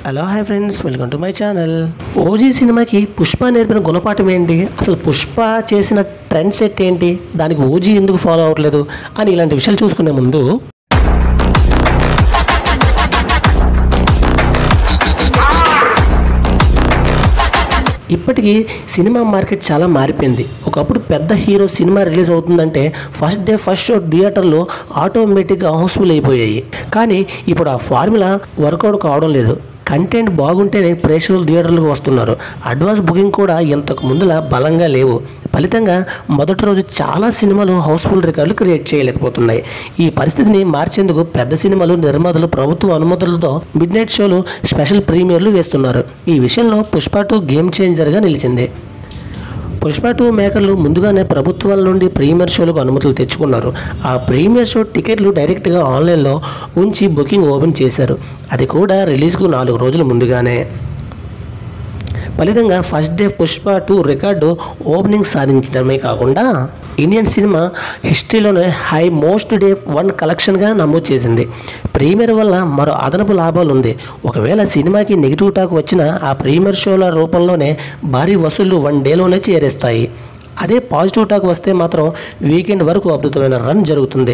Hello hi friends, welcome to my channel. OG సినిమాకి పుష్ప నేర్పిన గుణపాఠం ఏంటి, అసలు పుష్ప చేసిన ట్రెండ్ సెట్ ఏంటి, దానికి ఓజీ ఎందుకు ఫాలో అవ్వట్లేదు అని ఇలాంటి విషయాలు చూసుకునే ముందు ఇప్పటికీ సినిమా మార్కెట్ చాలా మారిపోయింది. ఒకప్పుడు పెద్ద హీరో సినిమా రిలీజ్ అవుతుందంటే ఫస్ట్ డే ఫస్ట్ షో థియేటర్లో ఆటోమేటిక్గా హౌస్ఫుల్ అయిపోయాయి. కానీ ఇప్పుడు ఆ ఫార్ములా వర్కౌట్ కావడం లేదు. కంటెంట్ బాగుంటేనే ప్రేక్షకులు థియేటర్లకు వస్తున్నారు. అడ్వాన్స్ బుకింగ్ కూడా ఇంతకు ముందులా బలంగా లేవు. ఫలితంగా మొదటి రోజు చాలా సినిమాలు హౌస్ఫుల్ రికార్డులు క్రియేట్ చేయలేకపోతున్నాయి. ఈ పరిస్థితిని మార్చేందుకు పెద్ద సినిమాలు నిర్మాతలు ప్రభుత్వ అనుమతులతో మిడ్ నైట్ షోలు, స్పెషల్ ప్రీమియర్లు వేస్తున్నారు. ఈ విషయంలో పుష్ప 2 గేమ్ చేంజర్గా నిలిచింది. పుష్ప 2 మేకర్లు ముందుగానే ప్రభుత్వాల నుండి ప్రీమియర్ షోలకు అనుమతులు తెచ్చుకున్నారు. ఆ ప్రీమియర్ షో టికెట్లు డైరెక్ట్గా ఆన్లైన్లో ఉంచి బుకింగ్ ఓపెన్ చేశారు. అది కూడా రిలీజ్కు 4 రోజుల ముందుగానే. ఫలితంగా first day Pushpa 2 record opening సాధించడమే కాకుండా ఇండియన్ సినిమా హిస్టరీలోనే హై మోస్ట్ డే 1 కలెక్షన్గా నమోదు చేసింది. ప్రీమియర్ వల్ల మరో అదనపు లాభాలు ఉంది. ఒకవేళ సినిమాకి నెగిటివ్ టాక్ వచ్చినా ఆ ప్రీమియర్ షోల రూపంలోనే భారీ వసూళ్లు 1 డేలోనే చేరేస్తాయి. అదే పాజిటివ్ టాక్ వస్తే మాత్రం వీకెండ్ వరకు అద్భుతమైన రన్ జరుగుతుంది.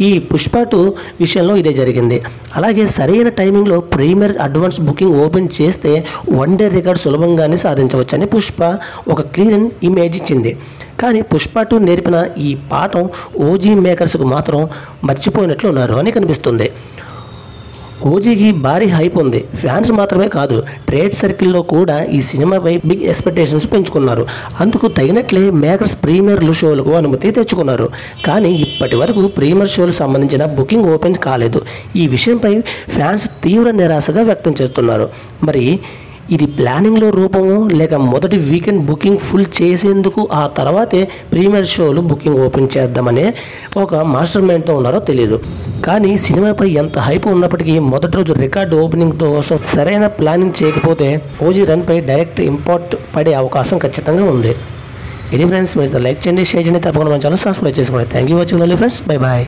ఈ పుష్ప 2 విషయంలో ఇదే జరిగింది. అలాగే సరైన టైమింగ్లో ప్రీమియర్ అడ్వాన్స్ బుకింగ్ ఓపెన్ చేస్తే 1 డే రికార్డ్ సులభంగానే సాధించవచ్చని పుష్ప ఒక క్లియర్ ఇమేజ్ ఇచ్చింది. కానీ పుష్ప 2 నేర్పిన ఈ పాఠం ఓజీ మేకర్స్కు మాత్రం మర్చిపోయినట్లు ఉన్నారు అని కనిపిస్తుంది. ఓజీకి భారీ హైప్ ఉంది. ఫ్యాన్స్ మాత్రమే కాదు, ట్రేడ్ సర్కిల్లో కూడా ఈ సినిమాపై బిగ్ ఎక్స్పెక్టేషన్స్ పెంచుకున్నారు. అందుకు తగినట్లే మేకర్స్ ప్రీమియర్లు షోలకు అనుమతి తెచ్చుకున్నారు. కానీ ఇప్పటి వరకు ప్రీమియర్ షోలకు సంబంధించిన బుకింగ్ ఓపెన్ కాలేదు. ఈ విషయంపై ఫ్యాన్స్ తీవ్ర నిరాశగా వ్యక్తం చేస్తున్నారు. మరి ఇది ప్లానింగ్లో రూపము లేక మొదటి వీకెండ్ బుకింగ్ ఫుల్ చేసేందుకు ఆ తర్వాతే ప్రీమియర్ షోలు బుకింగ్ ఓపెన్ చేద్దామనే ఒక మాస్టర్ మైండ్తో ఉన్నారో తెలియదు. కానీ సినిమాపై ఎంత హైప్ ఉన్నప్పటికీ మొదటి రోజు రికార్డు ఓపెనింగ్ కోసం సరైన ప్లానింగ్ చేయకపోతే ఓజీ రన్పై డైరెక్ట్ ఇంపాక్ట్ పడే అవకాశం ఖచ్చితంగా ఉంది. ఇది ఫ్రెండ్స్, మీరు లైక్ చేయండి, షేర్ చేయండి, తప్పకుండా మన ఛానల్ సబ్స్క్రైబ్ చేసుకోండి. Thank you watching friends. Bye bye.